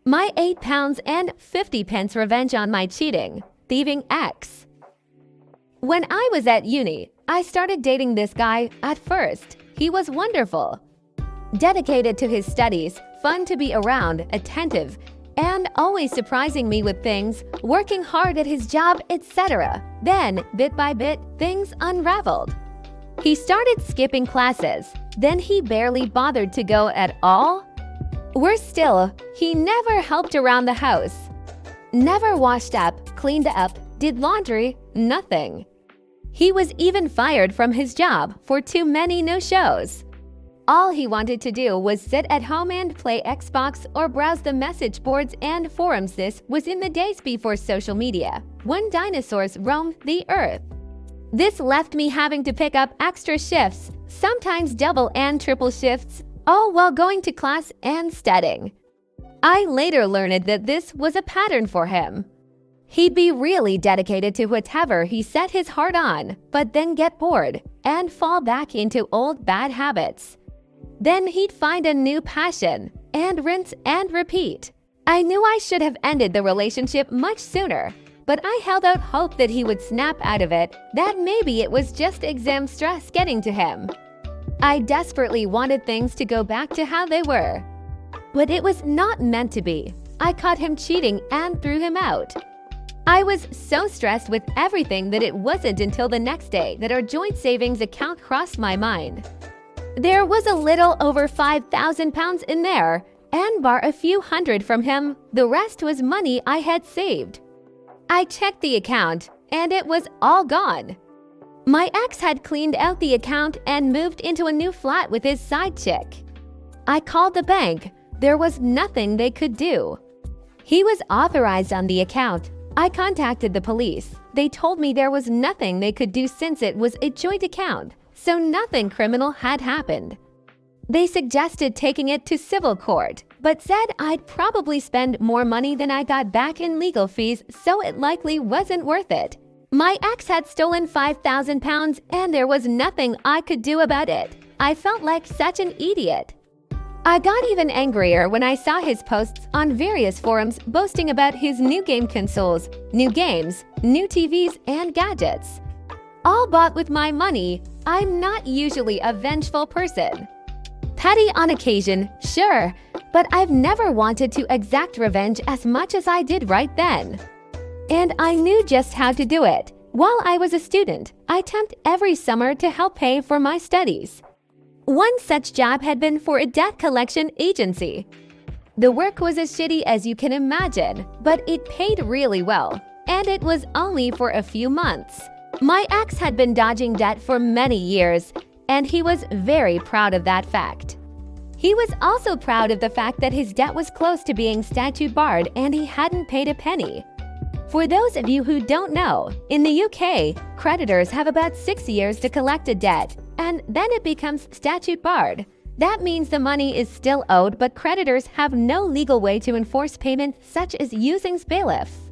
My £8 and 50 pence revenge on my cheating, thieving ex. When I was at uni, I started dating this guy. At first, he was wonderful. Dedicated to his studies, fun to be around, attentive, and always surprising me with things, working hard at his job, etc. Then, bit by bit, things unraveled. He started skipping classes, then he barely bothered to go at all. Worse still, he never helped around the house. Never washed up, cleaned up, did laundry, nothing. He was even fired from his job for too many no-shows. All he wanted to do was sit at home and play Xbox or browse the message boards and forums. This was in the days before social media, when dinosaurs roamed the earth. This left me having to pick up extra shifts, sometimes double and triple shifts, all while going to class and studying. I later learned that this was a pattern for him. He'd be really dedicated to whatever he set his heart on, but then get bored and fall back into old bad habits. Then he'd find a new passion and rinse and repeat. I knew I should have ended the relationship much sooner, but I held out hope that he would snap out of it, that maybe it was just exam stress getting to him. I desperately wanted things to go back to how they were. But it was not meant to be. I caught him cheating and threw him out. I was so stressed with everything that it wasn't until the next day that our joint savings account crossed my mind. There was a little over £5,000 in there, and bar a few hundred from him, the rest was money I had saved. I checked the account, and it was all gone. My ex had cleaned out the account and moved into a new flat with his side chick. I called the bank. There was nothing they could do. He was authorized on the account. I contacted the police. They told me there was nothing they could do since it was a joint account, so nothing criminal had happened. They suggested taking it to civil court, but said I'd probably spend more money than I got back in legal fees, so it likely wasn't worth it. My ex had stolen £5,000 and there was nothing I could do about it. I felt like such an idiot. I got even angrier when I saw his posts on various forums boasting about his new game consoles, new games, new TVs, and gadgets. All bought with my money. I'm not usually a vengeful person. Petty on occasion, sure, but I've never wanted to exact revenge as much as I did right then. And I knew just how to do it. While I was a student, I temped every summer to help pay for my studies. One such job had been for a debt collection agency. The work was as shitty as you can imagine, but it paid really well, and it was only for a few months. My ex had been dodging debt for many years, and he was very proud of that fact. He was also proud of the fact that his debt was close to being statute barred and he hadn't paid a penny. For those of you who don't know, in the UK, creditors have about 6 years to collect a debt, and then it becomes statute barred. That means the money is still owed, but creditors have no legal way to enforce payment, such as using bailiffs.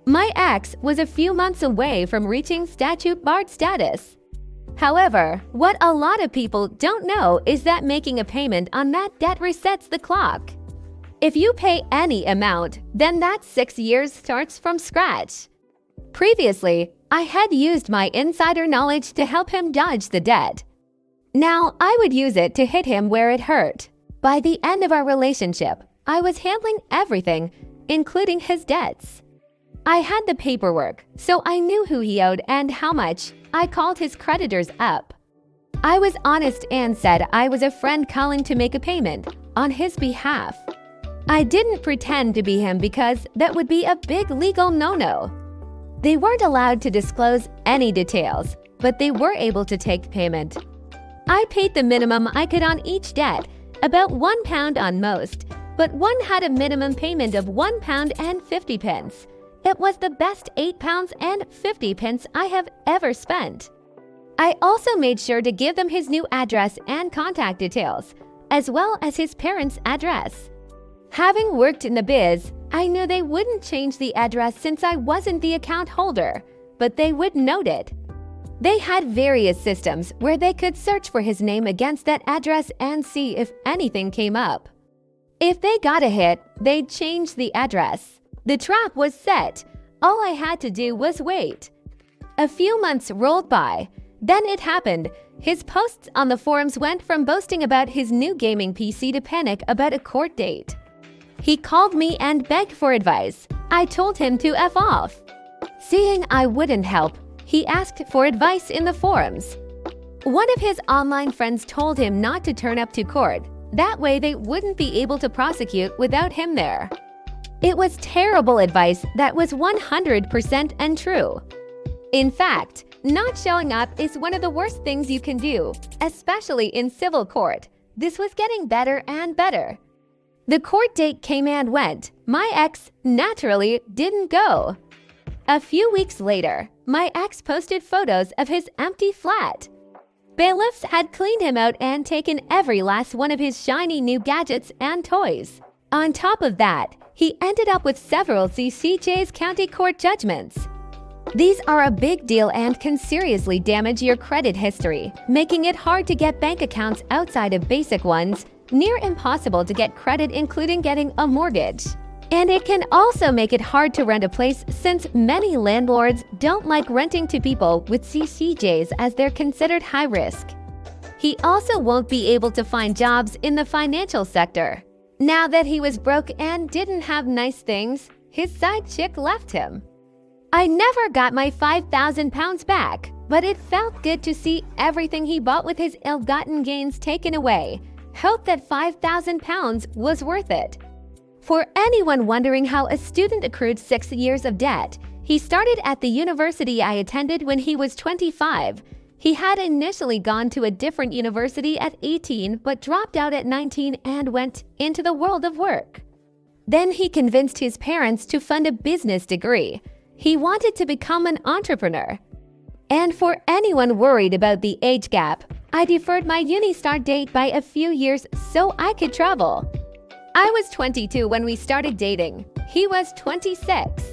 My ex was a few months away from reaching statute barred status. However, what a lot of people don't know is that making a payment on that debt resets the clock. If you pay any amount, then that 6 years starts from scratch. Previously, I had used my insider knowledge to help him dodge the debt. Now, I would use it to hit him where it hurt. By the end of our relationship, I was handling everything, including his debts. I had the paperwork, so I knew who he owed and how much. I called his creditors up. I was honest and said I was a friend calling to make a payment on his behalf. I didn't pretend to be him because that would be a big legal no-no. They weren't allowed to disclose any details, but they were able to take payment. I paid the minimum I could on each debt, about £1 on most, but one had a minimum payment of £1 and 50 pence. It was the best £8 and 50 pence I have ever spent. I also made sure to give them his new address and contact details, as well as his parents' address. Having worked in the biz, I knew they wouldn't change the address since I wasn't the account holder, but they would note it. They had various systems where they could search for his name against that address and see if anything came up. If they got a hit, they'd change the address. The trap was set. All I had to do was wait. A few months rolled by. Then it happened. His posts on the forums went from boasting about his new gaming PC to panic about a court date. He called me and begged for advice. I told him to F off. Seeing I wouldn't help, he asked for advice in the forums. One of his online friends told him not to turn up to court. That way they wouldn't be able to prosecute without him there. It was terrible advice that was 100% untrue. In fact, not showing up is one of the worst things you can do, especially in civil court. This was getting better and better. The court date came and went. My ex naturally didn't go. A few weeks later, my ex posted photos of his empty flat. Bailiffs had cleaned him out and taken every last one of his shiny new gadgets and toys. On top of that, he ended up with several CCJ's county court judgments. These are a big deal and can seriously damage your credit history, making it hard to get bank accounts outside of basic ones, near impossible to get credit including getting a mortgage. And it can also make it hard to rent a place since many landlords don't like renting to people with CCJs as they're considered high risk. He also won't be able to find jobs in the financial sector. Now that he was broke and didn't have nice things, his side chick left him. I never got my £5,000 back, but it felt good to see everything he bought with his ill-gotten gains taken away. Hope that £5,000 was worth it. For anyone wondering how a student accrued 6 years of debt, he started at the university I attended when he was 25. He had initially gone to a different university at 18 but dropped out at 19 and went into the world of work. Then he convinced his parents to fund a business degree. He wanted to become an entrepreneur. And for anyone worried about the age gap, I deferred my uni start date by a few years so I could travel. I was 22 when we started dating. He was 26.